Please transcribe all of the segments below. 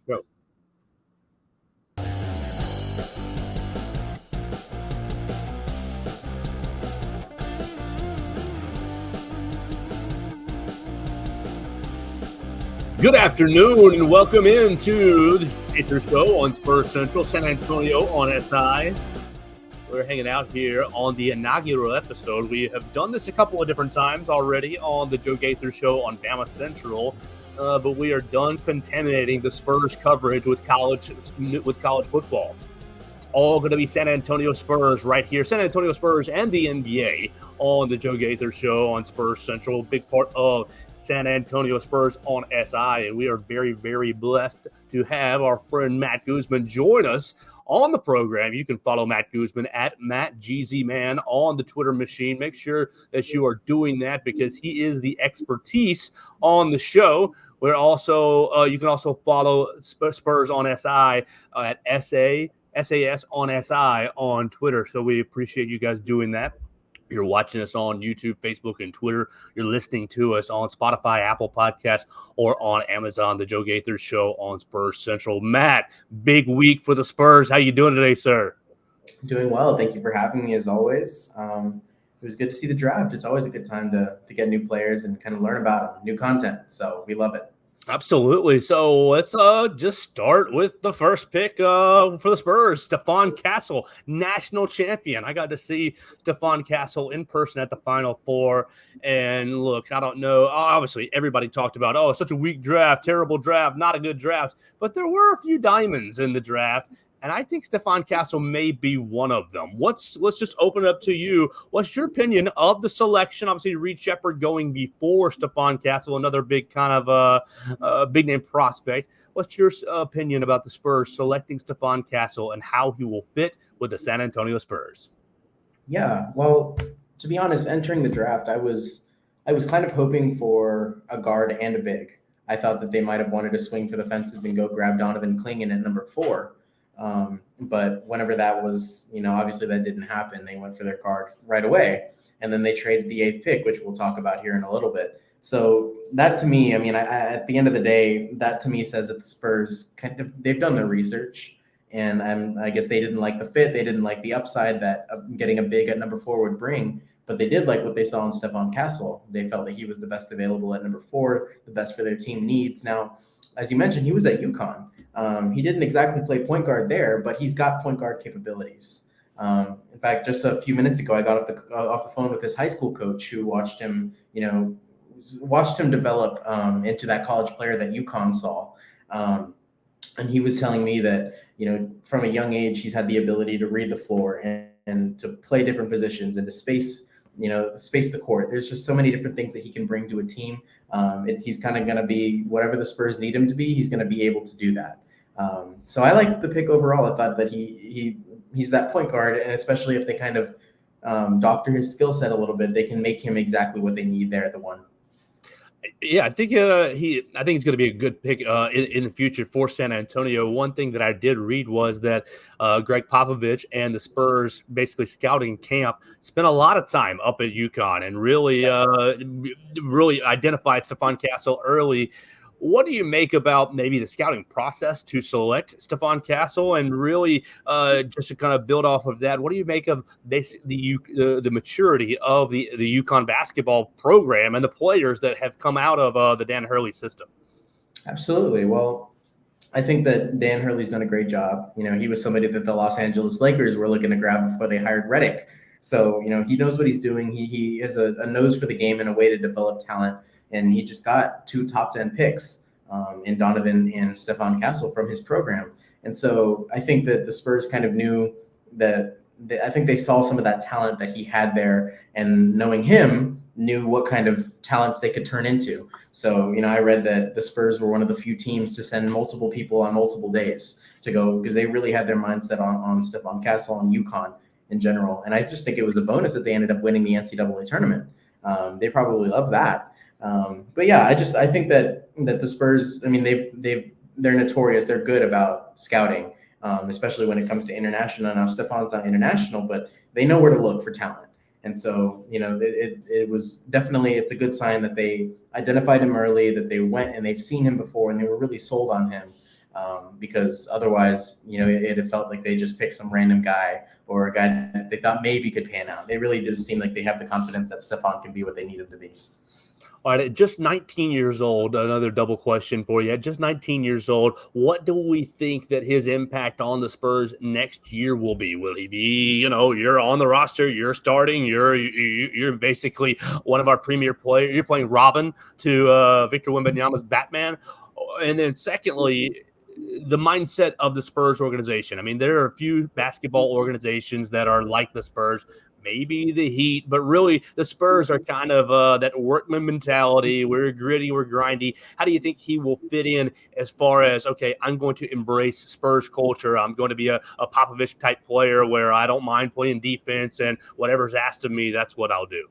Go. Good afternoon and welcome into the Joe Gaither Show on Spurs Central, San Antonio on SI. We're hanging out here on the inaugural episode. We have done this a couple of different times already on the Joe Gaither Show on Bama Central, but we are done contaminating the Spurs coverage with college football. It's all going to be San Antonio Spurs right here, San Antonio Spurs and the NBA on the Joe Gaither Show on Spurs Central, big part of San Antonio Spurs on SI. And we are very, very blessed to have our friend Matt Guzman join us on the program. You can follow Matt Guzman at MattGZMan on the Twitter machine. Make sure that you are doing that because he is the expertise on the show. We're also you can also follow Spurs on SI at SAS on SI on Twitter. So we appreciate you guys doing that. You're watching us on YouTube, Facebook, and Twitter. You're listening to us on Spotify, Apple Podcasts, or on Amazon, The Joe Gaither Show on Spurs Central. Matt, big week for the Spurs. How you doing today, sir? Doing well. Thank you for having me as always. It was good to see the draft. It's always a good time to get new players and kind of learn about them, new content. So we love it. Absolutely. So let's just start with the first pick for the Spurs, Stephon Castle, national champion. I got to see Stephon Castle in person at the Final Four. And look, I don't know. Obviously, everybody talked about, such a weak draft, terrible draft, not a good draft. But there were a few diamonds in the draft. And I think Stephon Castle may be one of them. Let's just open it up to you. What's your opinion of the selection? Obviously, Reed Sheppard going before Stephon Castle, another big kind of big name prospect. What's your opinion about the Spurs selecting Stephon Castle and how he will fit with the San Antonio Spurs? Yeah, well, to be honest, entering the draft, I was kind of hoping for a guard and a big. I thought that they might have wanted to swing for the fences and go grab Donovan Clingan at number 4. But whenever that was, obviously that didn't happen. They went for their guard right away. And then they traded the 8th pick, which we'll talk about here in a little bit. So that to me, at the end of the day, that to me says that the Spurs they've done their research. And I guess they didn't like the fit. They didn't like the upside that getting a big at number 4 would bring. But they did like what they saw in Stephon Castle. They felt that he was the best available at number 4, the best for their team needs. Now, as you mentioned, he was at UConn. He didn't exactly play point guard there, but he's got point guard capabilities. In fact, just a few minutes ago, I got off the phone with his high school coach who watched him develop into that college player that UConn saw. And he was telling me that, from a young age, he's had the ability to read the floor and to play different positions and to space the court. There's just so many different things that he can bring to a team. He's kind of going to be whatever the Spurs need him to be. He's going to be able to do that. So I like the pick overall. I thought that he's that point guard, and especially if they kind of doctor his skill set a little bit, they can make him exactly what they need there at the 1. Yeah, I think he's going to be a good pick in the future for San Antonio. One thing that I did read was that Greg Popovich and the Spurs, basically scouting camp, spent a lot of time up at UConn and really identified Stephon Castle early. What do you make about maybe the scouting process to select Stephon Castle, and really just to kind of build off of that? What do you make of the maturity of the UConn basketball program and the players that have come out of the Dan Hurley system? Absolutely. Well, I think that Dan Hurley's done a great job. He was somebody that the Los Angeles Lakers were looking to grab before they hired Redick. So, he knows what he's doing. He has a nose for the game and a way to develop talent. And he just got 2 top 10 picks in Donovan and Stephon Castle from his program. And so I think that the Spurs kind of knew that I think they saw some of that talent that he had there, and knowing him, knew what kind of talents they could turn into. So, I read that the Spurs were one of the few teams to send multiple people on multiple days to go, because they really had their mindset on Stephon Castle and UConn in general. And I just think it was a bonus that they ended up winning the NCAA tournament. They probably love that. But yeah, I think that the Spurs, they're notorious. They're good about scouting, especially when it comes to international. Now, Stephon's not international, but they know where to look for talent. And so, it was definitely, it's a good sign that they identified him early, that they went and they've seen him before and they were really sold on him. because otherwise, it felt like they just picked some random guy or a guy that they thought maybe could pan out. They really do seem like they have the confidence that Stephon can be what they need him to be. All right, at just 19 years old, another double question for you. At just 19 years old, what do we think that his impact on the Spurs next year will be? Will he be, you're on the roster, you're starting, you're basically one of our premier players. You're playing Robin to Victor Wembanyama's Batman. And then secondly, the mindset of the Spurs organization. I mean, there are a few basketball organizations that are like the Spurs, maybe the Heat, but really the Spurs are kind of that workman mentality. We're gritty, we're grindy. How do you think he will fit in as far as, okay, I'm going to embrace Spurs culture. I'm going to be a Popovich type player where I don't mind playing defense, and whatever's asked of me, that's what I'll do.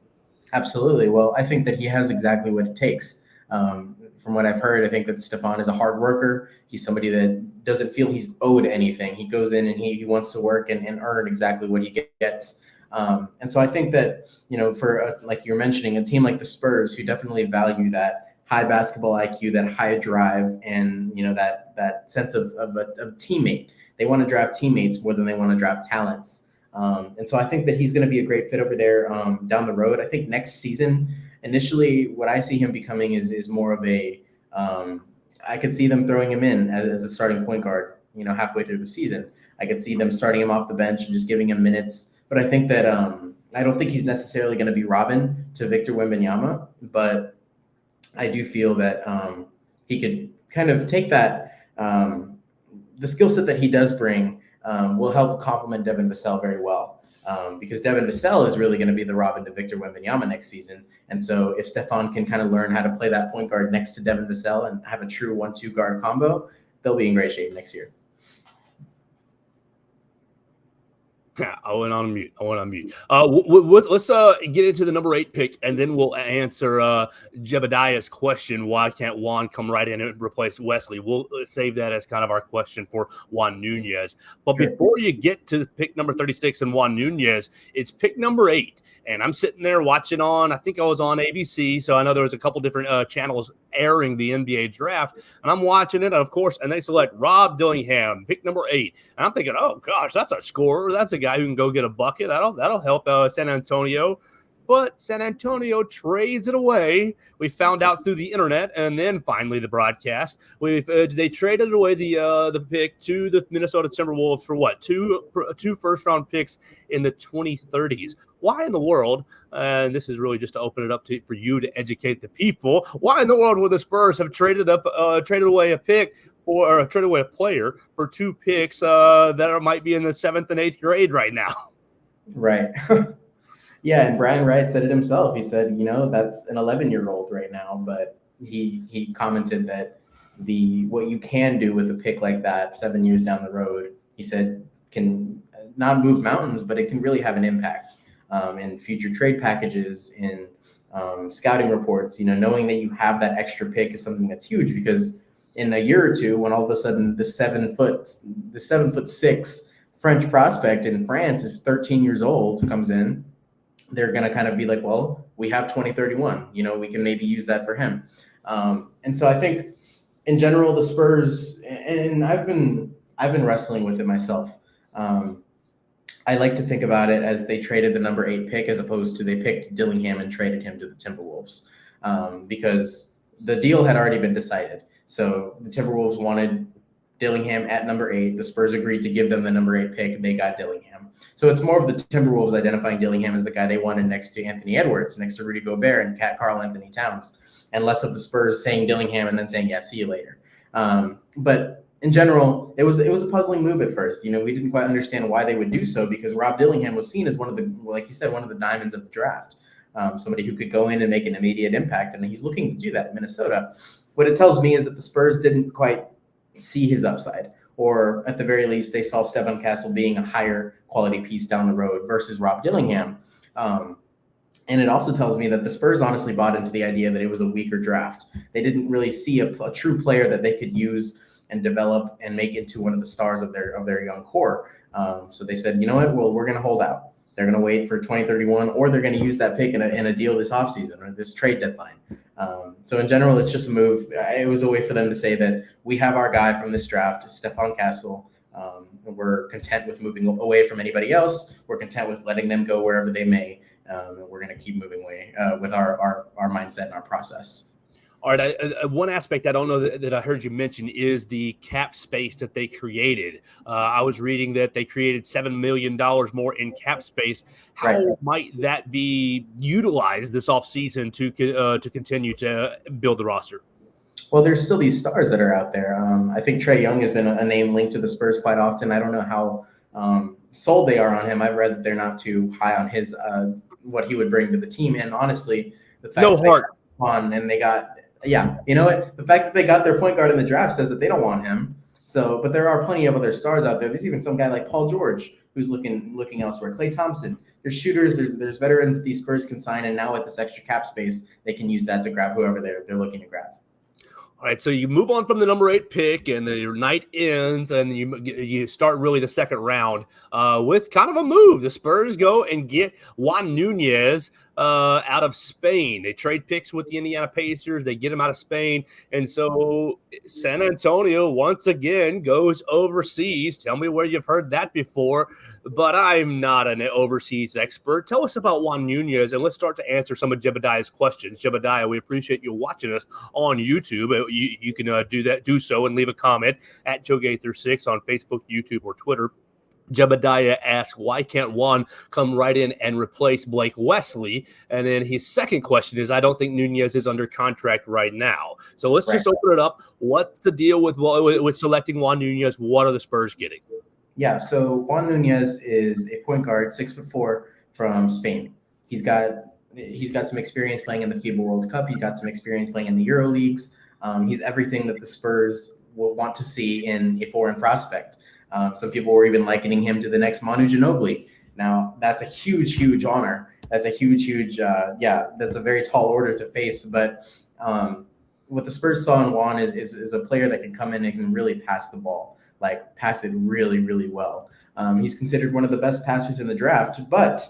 Absolutely. Well, I think that he has exactly what it takes. From what I've heard, I think that Stephon is a hard worker. He's somebody that doesn't feel he's owed anything. He goes in and he wants to work and earn exactly what he gets. And so I think that, for like you're mentioning, a team like the Spurs, who definitely value that high basketball IQ, that high drive, and, that sense of a teammate. They want to draft teammates more than they want to draft talents. And so I think that he's going to be a great fit over there down the road. I think next season, initially, what I see him becoming is more of I could see them throwing him in as a starting point guard, halfway through the season. I could see them starting him off the bench and just giving him minutes. But I think that I don't think he's necessarily going to be Robin to Victor Wembanyama, but I do feel that he could kind of take that, the skill set that he does bring will help complement Devin Vassell very well. Because Devin Vassell is really going to be the Robin to Victor Wembanyama next season. And so if Stephon can kind of learn how to play that point guard next to Devin Vassell and have a true 1-2 guard combo, they'll be in great shape next year. Yeah, I went on mute. Let's get into the number 8 pick, and then we'll answer Jebediah's question. Why can't Juan come right in and replace Wesley? We'll save that as kind of our question for Juan Nunez. But before you get to pick number 36 and Juan Nunez, it's pick number 8. And I'm sitting there watching I think I was on ABC, so I know there was a couple different channels airing the NBA draft, and I'm watching it, of course, and they select Rob Dillingham, pick number 8. And I'm thinking, oh gosh, that's a scorer. That's a guy who can go get a bucket. That'll help San Antonio. But San Antonio trades it away. We found out through the internet, and then finally the broadcast. They traded away the pick to the Minnesota Timberwolves for what? Two first-round picks in the 2030s. Why in the world? And this is really just to open it up for you to educate the people. Why in the world would the Spurs have traded away a pick or traded away a player for 2 picks that might be in the 7th and 8th grade right now? Right. Yeah, and Brian Wright said it himself. He said, that's an 11-year-old right now, but he commented that what you can do with a pick like that 7 years down the road, he said, can not move mountains, but it can really have an impact in future trade packages, in scouting reports. Knowing that you have that extra pick is something that's huge, because in a year or two, when all of a sudden the 7'6" French prospect in France is 13 years old, comes in, they're going to kind of be like, well, we have 2031, we can maybe use that for him. And so I think in general, the Spurs, and I've been wrestling with it myself. I like to think about it as they traded the number 8 pick as opposed to they picked Dillingham and traded him to the Timberwolves, because the deal had already been decided. So the Timberwolves wanted Dillingham at number 8. The Spurs agreed to give them the number 8 pick, and they got Dillingham. So it's more of the Timberwolves identifying Dillingham as the guy they wanted next to Anthony Edwards, next to Rudy Gobert and Karl Anthony Towns, and less of the Spurs saying Dillingham and then saying, yeah, see you later. But in general, it was a puzzling move at first. We didn't quite understand why they would do so, because Rob Dillingham was seen as one of the, like you said, one of the diamonds of the draft, somebody who could go in and make an immediate impact, and he's looking to do that in Minnesota. What it tells me is that the Spurs didn't quite see his upside, or at the very least, they saw Stephon Castle being a higher quality piece down the road versus Rob Dillingham. And it also tells me that the Spurs honestly bought into the idea that it was a weaker draft. They didn't really see a true player that they could use and develop and make into one of the stars of their young core. So they said, you know what? Well, we're going to hold out. They're going to wait for 2031, or they're going to use that pick in a deal this offseason or this trade deadline. So in general, it's just a move. It was a way for them to say that we have our guy from this draft, Stephon Castle. We're content with moving away from anybody else. We're content with letting them go wherever they may. We're going to keep moving away with our mindset and our process. All right. One aspect I don't know that I heard you mention is the cap space that they created. I was reading that they created $7 million more in cap space. How might that be utilized this offseason to continue to build the roster? Well, there's still these stars that are out there. I think Trae Young has been a name linked to the Spurs quite often. I don't know how sold they are on him. I've read that they're not too high on his what he would bring to the team. And honestly, the fact that they got on and they got you know what? The fact that they got their point guard in the draft says that they don't want him. So, but there are plenty of other stars out there. There's even some guy like Paul George who's looking elsewhere. Klay Thompson. There's shooters. There's veterans that these Spurs can sign, and now with this extra cap space, they can use that to grab whoever they're looking to grab. All right, so you move on from the number 8 pick, and your night ends, and you start really the second round with kind of a move. The Spurs go and get Juan Nunez out of Spain. They trade picks with the Indiana Pacers. They get him out of Spain, and so San Antonio once again goes overseas. Tell me where you've heard that before, but I'm not an overseas expert. Tell us about Juan Nunez, and let's start to answer some of Jebediah's questions. Jebediah, we appreciate you watching us on YouTube. You can do so and leave a comment at Joe Gaither 6 on Facebook, YouTube, or Twitter. Jebediah asks, why can't Juan come right in and replace Blake Wesley? And then his second question is, I don't think Nunez is under contract right now. So let's just open it up. What's the deal with selecting Juan Nunez? What are the Spurs getting? Yeah, so Juan Nunez is a point guard, 6'4", from Spain. He's got some experience playing in the FIBA World Cup. He's got some experience playing in the Euro Leagues. He's everything that the Spurs will want to see in a foreign prospect. Some people were even likening him to the next Manu Ginobili. Now, that's a huge, huge honor. That's a huge, that's a very tall order to face. But what the Spurs saw in Juan is a player that can come in and can really pass the ball, like pass it really, really well. He's considered one of the best passers in the draft, but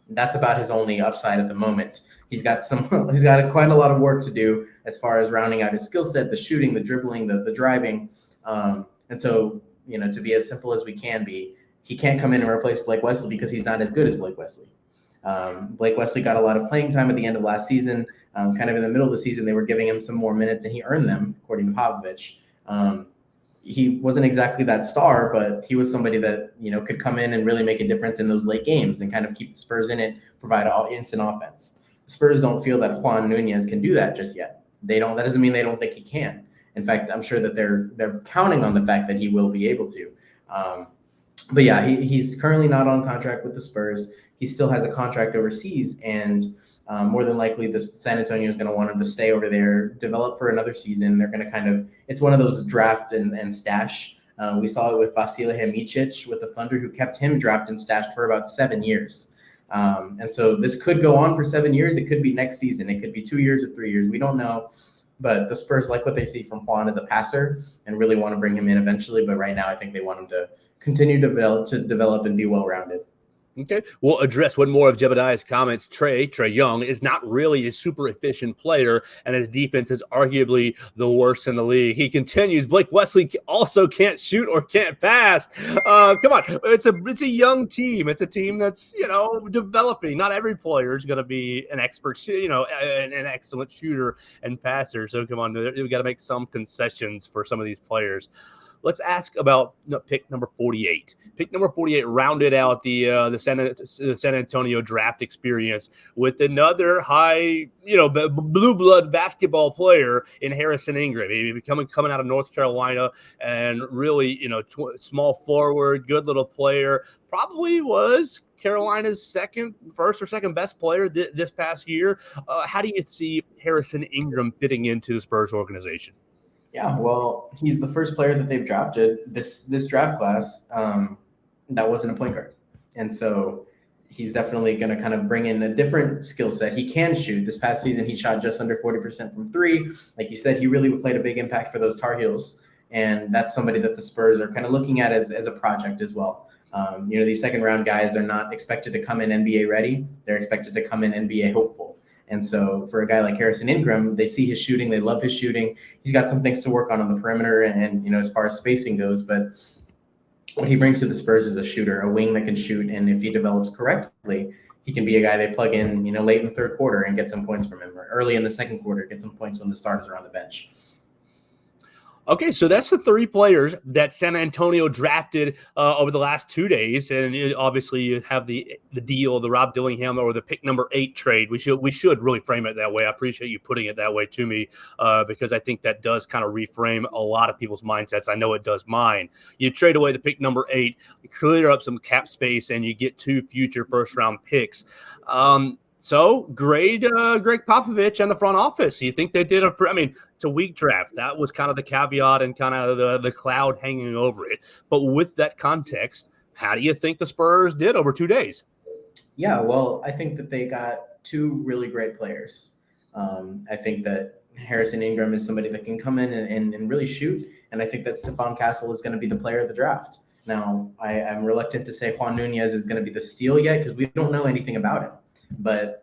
that's about his only upside at the moment. He's got quite a lot of work to do as far as rounding out his skill set, the shooting, the dribbling, the driving. And so, to be as simple as we can be, he can't come in and replace Blake Wesley because he's not as good as Blake Wesley. Blake Wesley got a lot of playing time at the end of last season. Kind of in the middle of the season, they were giving him some more minutes, and he earned them, according to Popovich. He wasn't exactly that star, but he was somebody that, could come in and really make a difference in those late games and kind of keep the Spurs in it, provide instant offense. The Spurs don't feel that Juan Nunez can do that just yet. They don't. That doesn't mean they don't think he can. In fact, I'm sure that they're counting on the fact that he will be able to. But yeah, he's currently not on contract with the Spurs. He still has a contract overseas, and more than likely, the San Antonio is going to want him to stay over there, develop for another season. They're going to it's one of those draft and stash. We saw it with Vasilije Micic with the Thunder, who kept him drafted and stashed for about 7 years. And so this could go on for 7 years. It could be next season. It could be 2 years or 3 years. We don't know. But the Spurs like what they see from Juan as a passer and really want to bring him in eventually. But right now, I think they want him to continue to develop and be well-rounded. Okay, we'll address one more of Jebediah's comments. Trae Young is not really a super efficient player, and his defense is arguably the worst in the league. He continues, Blake Wesley also can't shoot or can't pass. Come on, it's a young team. It's a team that's, developing. Not every player is going to be an expert, an excellent shooter and passer. So come on, we've got to make some concessions for some of these players. Let's ask about pick number 48. Pick number 48 rounded out the San Antonio draft experience with another high, blue blood basketball player in Harrison Ingram. He coming out of North Carolina and really, small forward, good little player. Probably was Carolina's first or second best player this past year. How do you see Harrison Ingram fitting into the Spurs organization? Yeah, well, he's the first player that they've drafted this draft class that wasn't a point guard. And so he's definitely going to kind of bring in a different skill set. He can shoot. This past season, he shot just under 40% from three. Like you said, he really played a big impact for those Tar Heels. And that's somebody that the Spurs are kind of looking at as a project as well. These second-round guys are not expected to come in NBA ready. They're expected to come in NBA hopeful. And so for a guy like Harrison Ingram, they see his shooting, they love his shooting. He's got some things to work on the perimeter and as far as spacing goes, but what he brings to the Spurs is a shooter, a wing that can shoot, and if he develops correctly, he can be a guy they plug in, late in the third quarter and get some points from him, or early in the second quarter, get some points when the starters are on the bench. Okay, so that's the 3 players that San Antonio drafted over the last 2 days, and obviously you have the deal, the Rob Dillingham or the pick number 8 trade. We should really frame it that way. I appreciate you putting it that way to me because I think that does kind of reframe a lot of people's mindsets. I know it does mine. You trade away the pick number 8, you clear up some cap space, and you get 2 future first-round picks. So Greg Popovich and the front office, you think they did it's a weak draft. That was kind of the caveat and kind of the cloud hanging over it. But with that context, how do you think the Spurs did over 2 days? Yeah, well, I think that they got 2 really great players. I think that Harrison Ingram is somebody that can come in and really shoot. And I think that Stephon Castle is going to be the player of the draft. Now, I'm reluctant to say Juan Nunez is going to be the steal yet because we don't know anything about him. But,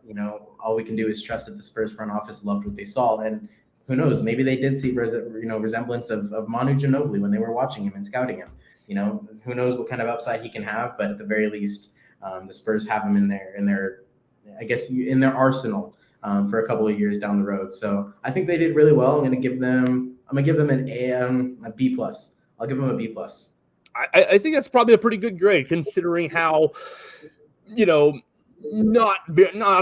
all we can do is trust that the Spurs front office loved what they saw. And who knows, maybe they did see resemblance of Manu Ginobili when they were watching him and scouting him. Who knows what kind of upside he can have, but at the very least, the Spurs have him in their arsenal for a couple of years down the road. So I think they did really well. I'm going to give them a B plus. I'll give them a B plus. I think that's probably a pretty good grade considering how, I don't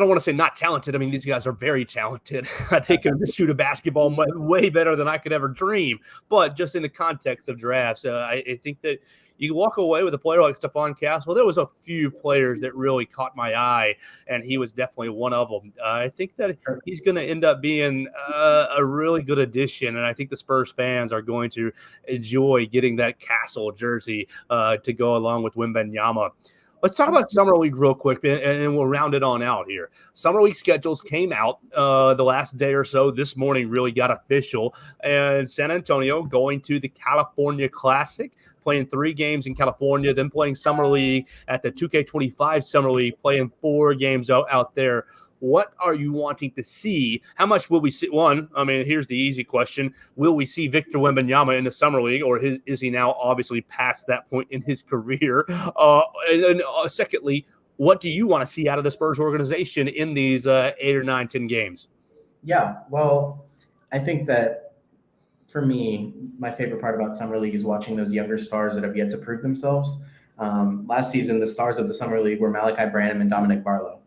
want to say not talented. I mean, these guys are very talented. They can shoot a basketball way better than I could ever dream. But just in the context of drafts, I think that you walk away with a player like Stephon Castle. There was a few players that really caught my eye, and he was definitely one of them. I think that he's going to end up being a really good addition, and I think the Spurs fans are going to enjoy getting that Castle jersey to go along with Wembanyama. Let's talk about Summer League real quick, and we'll round it on out here. Summer League schedules came out the last day or so. This morning really got official. And San Antonio going to the California Classic, playing 3 games in California, then playing Summer League at the 2K25 Summer League, playing 4 games out there. What are you wanting to see? How much will we see? Here's the easy question. Will we see Victor Wembanyama in the Summer League, or is he now obviously past that point in his career? Secondly, what do you want to see out of the Spurs organization in these 8 or 9, 10 games? Yeah, well, I think that for me, my favorite part about Summer League is watching those younger stars that have yet to prove themselves. Last season, the stars of the Summer League were Malachi Branham and Dominic Barlow.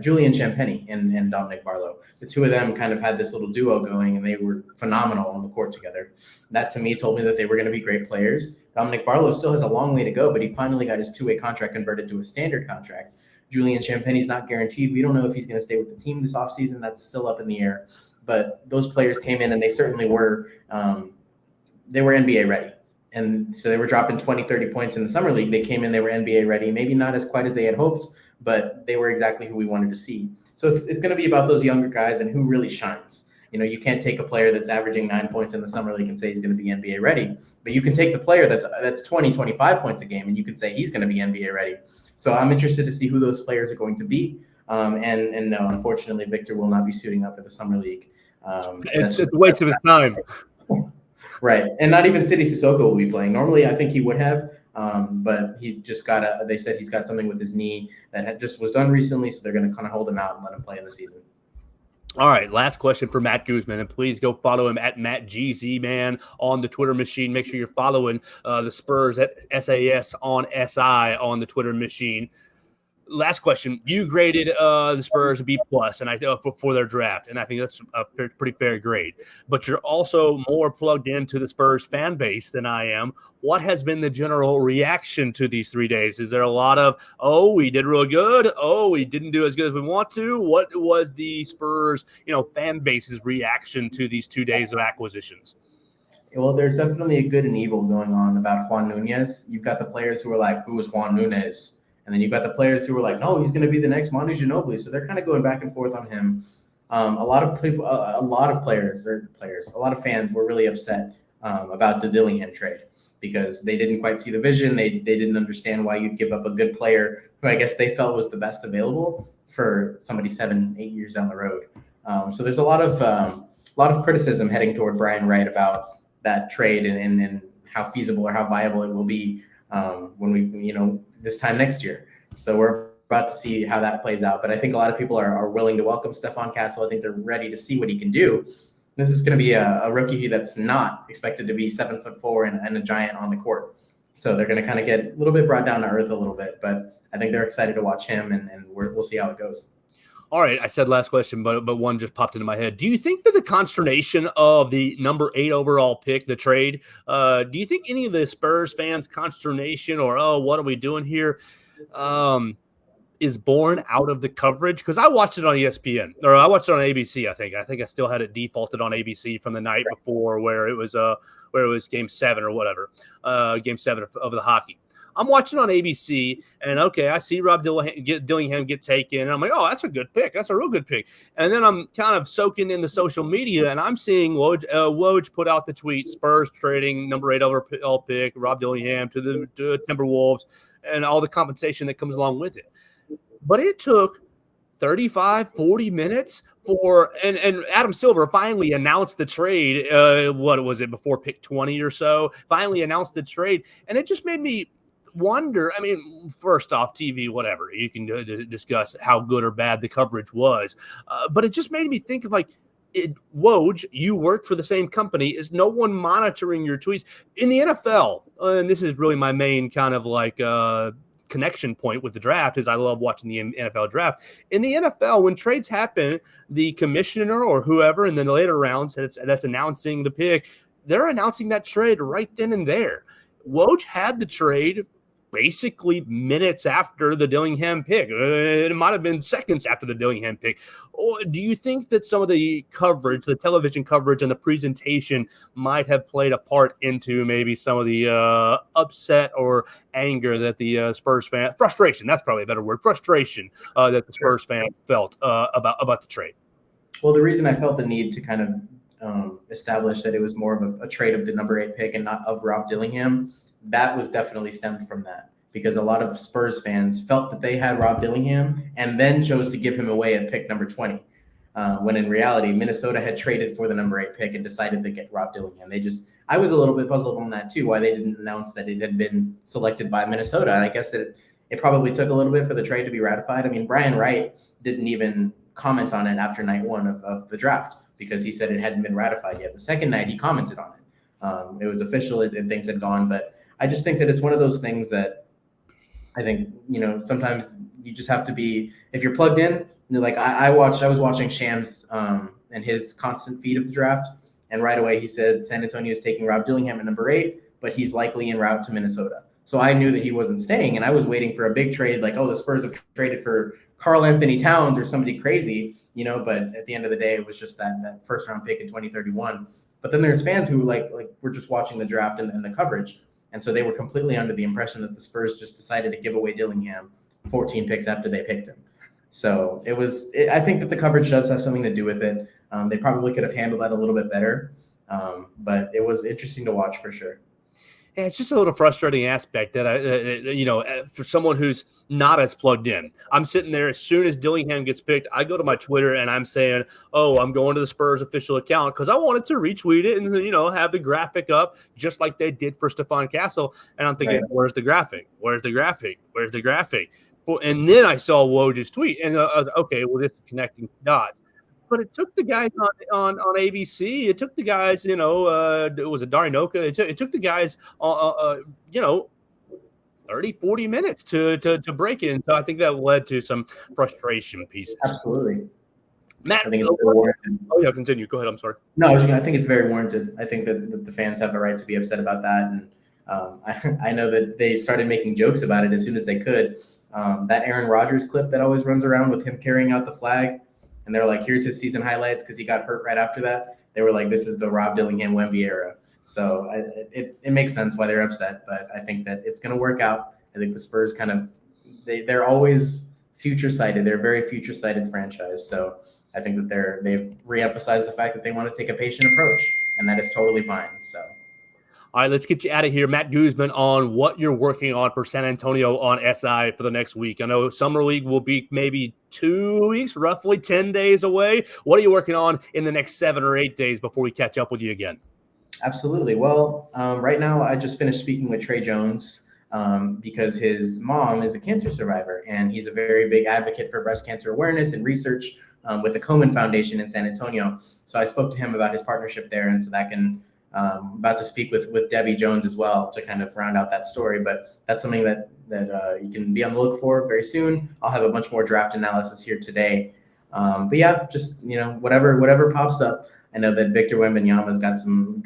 Julian Champagnie and Dominic Barlow. The 2 of them kind of had this little duo going, and they were phenomenal on the court together. That, to me, told me that they were going to be great players. Dominic Barlow still has a long way to go, but he finally got his 2-way contract converted to a standard contract. Julian Champagnie's not guaranteed. We don't know if he's going to stay with the team this offseason. That's still up in the air. But those players came in, and they certainly were NBA ready. And so they were dropping 20, 30 points in the Summer League. They came in, they were NBA ready, maybe not as quite as they had hoped, but they were exactly who we wanted to see. So it's going to be about those younger guys and who really shines. You can't take a player that's averaging 9 points in the Summer League and say he's going to be NBA ready, but you can take the player that's 20, 25 points a game, and you can say he's going to be NBA ready. So I'm interested to see who those players are going to be. And no, unfortunately, Victor will not be suiting up for the Summer League. It's a waste of his time. Right. And not even Sidi Sissoko will be playing. Normally, I think he would have, but he just they said he's got something with his knee that just was done recently, so they're going to kind of hold him out and let him play in the season. All right, last question for Matt Guzman, and please go follow him at MattGZman on the Twitter machine. Make sure you're following the Spurs at SAS on SI on the Twitter machine. Last question. You graded the Spurs a B+, and I for their draft, and I think that's a pretty fair grade. But you're also more plugged into the Spurs fan base than I am. What has been the general reaction to these 3 days? Is there a lot of, oh, we did really good, oh, we didn't do as good as we want to? What was the Spurs, fan base's reaction to these 2 days of acquisitions? Well, there's definitely a good and evil going on about Juan Nunez. You've got the players who are like, who is Juan Nunez? And then you've got the players who were like, no, he's going to be the next Manu Ginobili. So they're kind of going back and forth on him. A lot of fans were really upset about the Dillingham trade because they didn't quite see the vision. They didn't understand why you'd give up a good player who I guess they felt was the best available for somebody 7-8 years down the road. So there's a lot of criticism heading toward Brian Wright about that trade and how feasible or how viable it will be when we, this time next year. So we're about to see how that plays out. But I think a lot of people are willing to welcome Stephon Castle. I think they're ready to see what he can do. This is going to be a rookie that's not expected to be 7'4" and a giant on the court. So they're going to kind of get a little bit brought down to earth a little bit. But I think they're excited to watch him, and we'll see how it goes. All right, I said last question, but one just popped into my head. Do you think that the consternation of the number 8 overall pick, the trade, do you think any of the Spurs fans' consternation or, oh, what are we doing here, is born out of the coverage? Because I watched it on ESPN, or I watched it on ABC, I think. I think I still had it defaulted on ABC from the night before where it was Game 7 or whatever, Game 7 of the hockey. I'm watching on ABC, and okay, I see Rob Dillingham get taken, and I'm like, oh, that's a good pick. That's a real good pick. And then I'm kind of soaking in the social media, and I'm seeing Woj put out the tweet, Spurs trading number 8 overall pick, Rob Dillingham to the Timberwolves, and all the compensation that comes along with it. But it took 35, 40 minutes and Adam Silver finally announced the trade. What was it, before pick 20 or so? Finally announced the trade, and it just made me wonder. I mean, first off, TV, whatever, you can discuss how good or bad the coverage was, but it just made me think of Woj, you work for the same company. Is no one monitoring your tweets in the NFL? And this is really my main kind of connection point with the draft, is I love watching the NFL draft. In the NFL, when trades happen, the commissioner or whoever in the later rounds that's announcing the pick, they're announcing that trade right then and there. Woj had the trade basically minutes after the Dillingham pick. It might have been seconds after the Dillingham pick. Or do you think that some of the coverage, the television coverage and the presentation might have played a part into maybe some of the upset or anger that the Spurs fan, frustration, that's probably a better word, frustration that the Spurs fan felt about the trade? Well, the reason I felt the need to kind of establish that it was more of a trade of the number 8 pick and not of Rob Dillingham, that was definitely stemmed from that, because a lot of Spurs fans felt that they had Rob Dillingham and then chose to give him away at pick number 20, when in reality, Minnesota had traded for the number 8 pick and decided to get Rob Dillingham. I was a little bit puzzled on that too, why they didn't announce that it had been selected by Minnesota. And I guess that it probably took a little bit for the trade to be ratified. I mean, Brian Wright didn't even comment on it after night 1 of the draft, because he said it hadn't been ratified yet. The second night he commented on it. It was official and things had gone, but I just think that it's one of those things that I think, sometimes you just have to be, if you're plugged in, like I was watching Shams and his constant feed of the draft, and right away he said San Antonio is taking Rob Dillingham at number 8, but he's likely en route to Minnesota. So I knew that he wasn't staying, and I was waiting for a big trade, like, oh, the Spurs have traded for Karl Anthony Towns or somebody crazy, but at the end of the day, it was just that first round pick in 2031. But then there's fans who like were just watching the draft and the coverage. And so they were completely under the impression that the Spurs just decided to give away Dillingham 14 picks after they picked him. So I think that the coverage does have something to do with it. They probably could have handled that a little bit better. But it was interesting to watch for sure. Yeah, it's just a little frustrating aspect that for someone who's not as plugged in. I'm sitting there, as soon as Dillingham gets picked, I go to my Twitter and I'm saying, oh, I'm going to the Spurs official account because I wanted to retweet it and, have the graphic up just like they did for Stephon Castle. And I'm thinking, right, Where's the graphic? Where's the graphic? Where's the graphic? And then I saw Woj's tweet and okay, well, this is connecting dots. But it took the guys on ABC. It took the guys, it was a Darinoka. It took the guys, 30, 40 minutes to break in. So I think that led to some frustration pieces. Absolutely. Matt, I think it's warranted. Oh, yeah, continue. Go ahead. I'm sorry. No, I think it's very warranted. I think that the fans have a right to be upset about that. And I know that they started making jokes about it as soon as they could. That Aaron Rodgers clip that always runs around with him carrying out the flag, and they're like, here's his season highlights because he got hurt right after that. They were like, this is the Rob Dillingham Wemby era. So it makes sense why they're upset, but I think that it's going to work out. I think the Spurs they're always future-sighted. They're a very future-sighted franchise. So I think that they've reemphasized the fact that they want to take a patient approach, and that is totally fine. So. All right, let's get you out of here. Matt Guzman, on what you're working on for San Antonio on SI for the next week. I know Summer League will be maybe 2 weeks, roughly 10 days away. What are you working on in the next 7 or 8 days before we catch up with you again? Absolutely. Well, right now I just finished speaking with Trey Jones because his mom is a cancer survivor, and he's a very big advocate for breast cancer awareness and research with the Komen Foundation in San Antonio. So I spoke to him about his partnership there, and so that can about to speak with Debbie Jones as well to kind of round out that story. But that's something that you can be on the look for very soon. I'll have a bunch more draft analysis here today. But yeah, just whatever pops up. I know that Victor Wembanyama's got some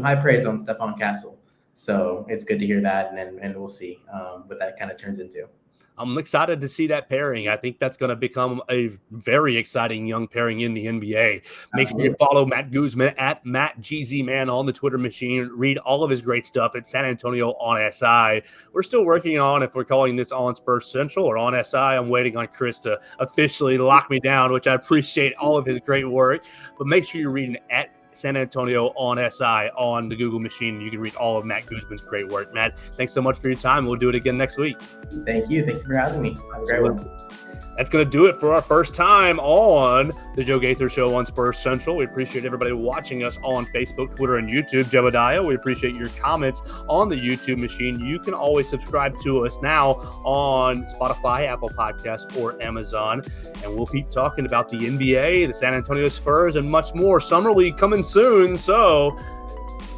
high praise on Stephon Castle, so it's good to hear that, and we'll see what that kind of turns into. I'm excited to see that pairing. I think that's going to become a very exciting young pairing in the NBA. Make sure you follow Matt Guzman at MattGZman on the Twitter machine. Read all of his great stuff at San Antonio on SI. We're still working on if we're calling this on Spurs Central or on SI. I'm waiting on Chris to officially lock me down, which I appreciate all of his great work. But make sure you're reading at San Antonio on SI on the Google machine. You can read all of Matt Guzman's great work. Matt, thanks so much for your time. We'll do it again next week. Thank you. Thank you for having me. Have a great one. That's going to do it for our first time on the Joe Gaither Show on Spurs Central. We appreciate everybody watching us on Facebook, Twitter, and YouTube. Jebediah, we appreciate your comments on the YouTube machine. You can always subscribe to us now on Spotify, Apple Podcasts, or Amazon. And we'll keep talking about the NBA, the San Antonio Spurs, and much more. Summer League coming soon, so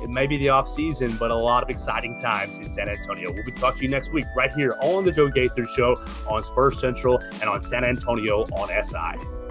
it may be the off season, but a lot of exciting times in San Antonio. We'll be talking to you next week right here on the Joe Gaither Show on Spurs Central and on San Antonio on SI.